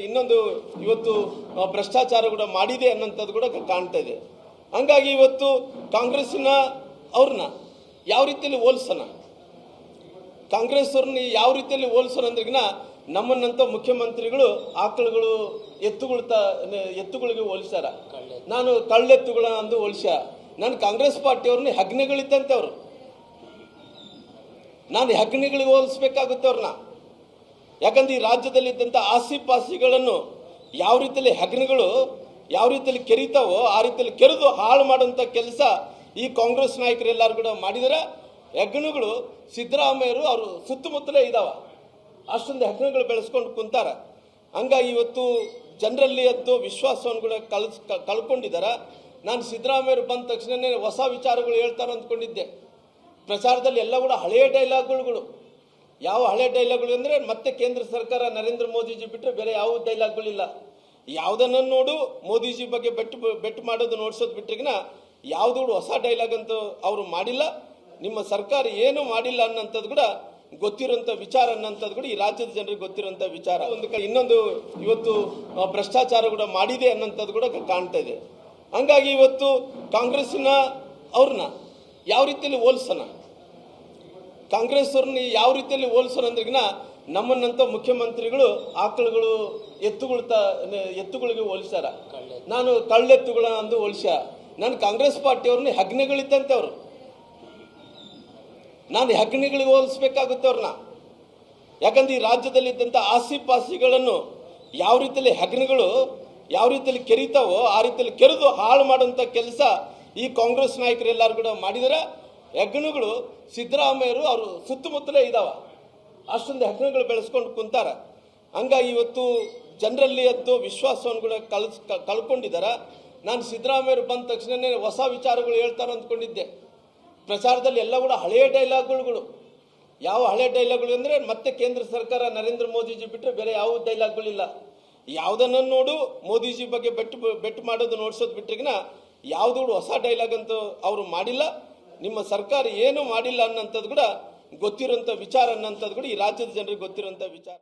ಇನ್ನೊಂದು ಇವತ್ತು ಭ್ರಷ್ಟಾಚಾರ ಕೂಡ ಮಾಡಿದೆ ಅನ್ನೋಂಥದ್ದು ಕೂಡ ಕಾಣ್ತಾ ಇದೆ. ಹಂಗಾಗಿ ಇವತ್ತು ಕಾಂಗ್ರೆಸ್ಸಿನ ಅವ್ರನ್ನ ಯಾವ ರೀತಿಯಲ್ಲಿ ಹೋಲಿಸೋಣ, ಕಾಂಗ್ರೆಸ್ ಅವ್ರನ್ನ ಯಾವ ರೀತಿಯಲ್ಲಿ ಹೋಲಿಸೋಣ ಅಂದ್ರಿಗಿನ ನಮ್ಮನ್ನಂತ ಮುಖ್ಯಮಂತ್ರಿಗಳು ಆಕಳುಗಳು ಎತ್ತುಗಳಿಗೆ ಹೋಲಿಸ್ಯಾರ. ನಾನು ಕಳ್ಳೆತ್ತುಗಳ ಅಂದು ಹೋಲಿಸ್ಯ. ನಾನು ಕಾಂಗ್ರೆಸ್ ಪಾರ್ಟಿಯವ್ರನ್ನ ಹೆಗ್ನೆಗಳಿದ್ದಂತೆ ಅವರು, ನಾನು ಹೆಗ್ನೆಗಳಿಗೆ ಹೋಲಿಸ್ಬೇಕಾಗುತ್ತೆ ಅವ್ರನ್ನ. ಯಾಕಂದ್ರೆ ಈ ರಾಜ್ಯದಲ್ಲಿದ್ದಂಥ ಆಸ್ತಿ ಪಾಸ್ತಿಗಳನ್ನು ಯಾವ ರೀತಿಯಲ್ಲಿ ಹೆಗ್ನೆಗಳು ಯಾವ ರೀತಿಯಲ್ಲಿ ಕೆರೀತಾವೋ ಆ ರೀತಿಯಲ್ಲಿ ಕೆರೆದು ಹಾಳು ಮಾಡುವಂಥ ಕೆಲಸ ಈ ಕಾಂಗ್ರೆಸ್ ನಾಯಕರೆಲ್ಲರೂ ಕೂಡ ಮಾಡಿದರೆ. ಹೆಗ್ಗಣಗಳು ಸಿದ್ದರಾಮಯ್ಯರು ಅವರು ಸುತ್ತಮುತ್ತಲೇ ಇದ್ದಾವ, ಅಷ್ಟೊಂದು ಹೆಗ್ಗಣಗಳು ಬೆಳೆಸ್ಕೊಂಡು ಕುಂತಾರ. ಹಂಗಾಗಿ ಇವತ್ತು ಜನರಲ್ಲಿ ಅಂತೂ ವಿಶ್ವಾಸವನ್ನು ಕೂಡ ಕಳ್ಕೊಂಡಿದ್ದಾರೆ. ನಾನು ಸಿದ್ದರಾಮಯ್ಯರು ಬಂದ ತಕ್ಷಣವೇ ಹೊಸ ವಿಚಾರಗಳು ಹೇಳ್ತಾರೆ ಅಂದ್ಕೊಂಡಿದ್ದೆ. ಪ್ರಚಾರದಲ್ಲಿ ಎಲ್ಲ ಕೂಡ ಹಳೆಯ ಡೈಲಾಗ್ಗಳು. ಯಾವ ಹಳೆ ಡೈಲಾಗ್ಗಳು ಅಂದರೆ ಮತ್ತೆ ಕೇಂದ್ರ ಸರ್ಕಾರ ನರೇಂದ್ರ ಮೋದಿಜಿ ಬಿಟ್ಟರೆ ಬೇರೆ ಯಾವ ಡೈಲಾಗ್ಗಳಿಲ್ಲ. ಯಾವುದನ್ನು ನೋಡು ಮೋದಿಜಿ ಬಗ್ಗೆ ಬೆಟ್ಟು ಮಾಡೋದು ನೋಡ್ಸೋದು ಬಿಟ್ಟರೆಗಿನ ಯಾವುದು ಕೂಡ ಹೊಸ ಡೈಲಾಗ್ ಅಂತೂ ಅವರು ಮಾಡಿಲ್ಲ. ನಿಮ್ಮ ಸರ್ಕಾರ ಏನು ಮಾಡಿಲ್ಲ ಅನ್ನೋಂಥದ್ದು ಕೂಡ ಗೊತ್ತಿರೋಂಥ ವಿಚಾರ ಅನ್ನೋಂಥದ್ದು ಕೂಡ ಈ ರಾಜ್ಯದ ಜನರಿಗೆ ಗೊತ್ತಿರೋಂಥ ವಿಚಾರ. ಇನ್ನೊಂದು ಇವತ್ತು ಭ್ರಷ್ಟಾಚಾರ ಕೂಡ ಮಾಡಿದೆ ಅನ್ನೋಂಥದ್ದು ಕೂಡ ಕಾಣ್ತಾ ಇದೆ. ಹಂಗಾಗಿ ಇವತ್ತು ಕಾಂಗ್ರೆಸ್ಸಿನ ಅವ್ರನ್ನ ಯಾವ ರೀತಿಯಲ್ಲಿ ಹೋಲಿಸೋಣ, ಕಾಂಗ್ರೆಸ್ ಅವ್ರನ್ನ ಯಾವ ರೀತಿಯಲ್ಲಿ ಹೋಲಿಸೋಣ ಅಂದ್ರಿಗಿನ ನಮ್ಮನ್ನಂತ ಮುಖ್ಯಮಂತ್ರಿಗಳು ಆಕಳುಗಳು ಎತ್ತುಗಳಿಗೆ ಹೋಲಿಸ್ಯಾರ. ನಾನು ಕಳ್ಳೆತ್ತುಗಳ ಅಂದು ಹೋಲಿಸ್ಯ. ನಾನು ಕಾಂಗ್ರೆಸ್ ಪಾರ್ಟಿಯವ್ರನ್ನ ಹೆಗ್ನೆಗಳಿದ್ದಂತೆ ಅವರು, ನಾನು ಹೆಗ್ನೆಗಳಿಗೆ ಹೋಲಿಸ್ಬೇಕಾಗುತ್ತೆ ಅವ್ರನ್ನ. ಯಾಕಂದ್ರೆ ಈ ರಾಜ್ಯದಲ್ಲಿದ್ದಂಥ ಆಸ್ತಿ ಪಾಸ್ತಿಗಳನ್ನು ಯಾವ ರೀತಿಯಲ್ಲಿ ಹೆಗ್ನೆಗಳು ಯಾವ ರೀತಿಯಲ್ಲಿ ಕೆರೀತಾವೋ ಆ ರೀತಿಯಲ್ಲಿ ಕೆರೆದು ಹಾಳು ಮಾಡುವಂಥ ಕೆಲಸ ಈ ಕಾಂಗ್ರೆಸ್ ನಾಯಕರೆಲ್ಲರೂ ಕೂಡ ಮಾಡಿದರೆ. ಹೆಗ್ಗಣಗಳು ಸಿದ್ದರಾಮಯ್ಯರು ಅವರು ಸುತ್ತಮುತ್ತಲೇ ಇದ್ದಾವ, ಅಷ್ಟೊಂದು ಹೆಗ್ಗಣಗಳು ಬೆಳೆಸ್ಕೊಂಡು ಕುಂತಾರ. ಹಂಗಾಗಿ ಇವತ್ತು ಜನರಲ್ಲಿ ಅಂತೂ ವಿಶ್ವಾಸವನ್ನು ಕೂಡ ಕಳ್ಕೊಂಡಿದ್ದಾರೆ. ನಾನು ಸಿದ್ದರಾಮಯ್ಯರು ಬಂದ ತಕ್ಷಣವೇ ಹೊಸ ವಿಚಾರಗಳು ಹೇಳ್ತಾರೆ ಅಂದ್ಕೊಂಡಿದ್ದೆ. ಪ್ರಚಾರದಲ್ಲಿ ಎಲ್ಲ ಕೂಡ ಹಳೆಯ ಡೈಲಾಗ್ಗಳು. ಯಾವ ಹಳೆ ಡೈಲಾಗ್ಗಳು ಅಂದರೆ ಮತ್ತೆ ಕೇಂದ್ರ ಸರ್ಕಾರ ನರೇಂದ್ರ ಮೋದಿಜಿ ಬಿಟ್ಟರೆ ಬೇರೆ ಯಾವ ಡೈಲಾಗ್ಗಳಿಲ್ಲ. ಯಾವುದನ್ನು ನೋಡು ಮೋದಿಜಿ ಬಗ್ಗೆ ಬೆಟ್ಟು ಮಾಡೋದು ನೋಡ್ಸೋದು ಬಿಟ್ಟರೆಗಿನ ಯಾವುದು ಕೂಡ ಹೊಸ ಡೈಲಾಗ್ ಅಂತೂ ಅವರು ಮಾಡಿಲ್ಲ. ನಿಮ್ಮ ಸರ್ಕಾರ ಏನು ಮಾಡಿಲ್ಲ ಅನ್ನೋಂಥದ್ದು ಕೂಡ ಗೊತ್ತಿರೋಂಥ ವಿಚಾರ ಅನ್ನೋಂಥದ್ದು ಕೂಡ ಈ ರಾಜ್ಯದ ಜನರಿಗೆ ಗೊತ್ತಿರೋಂಥ ವಿಚಾರ.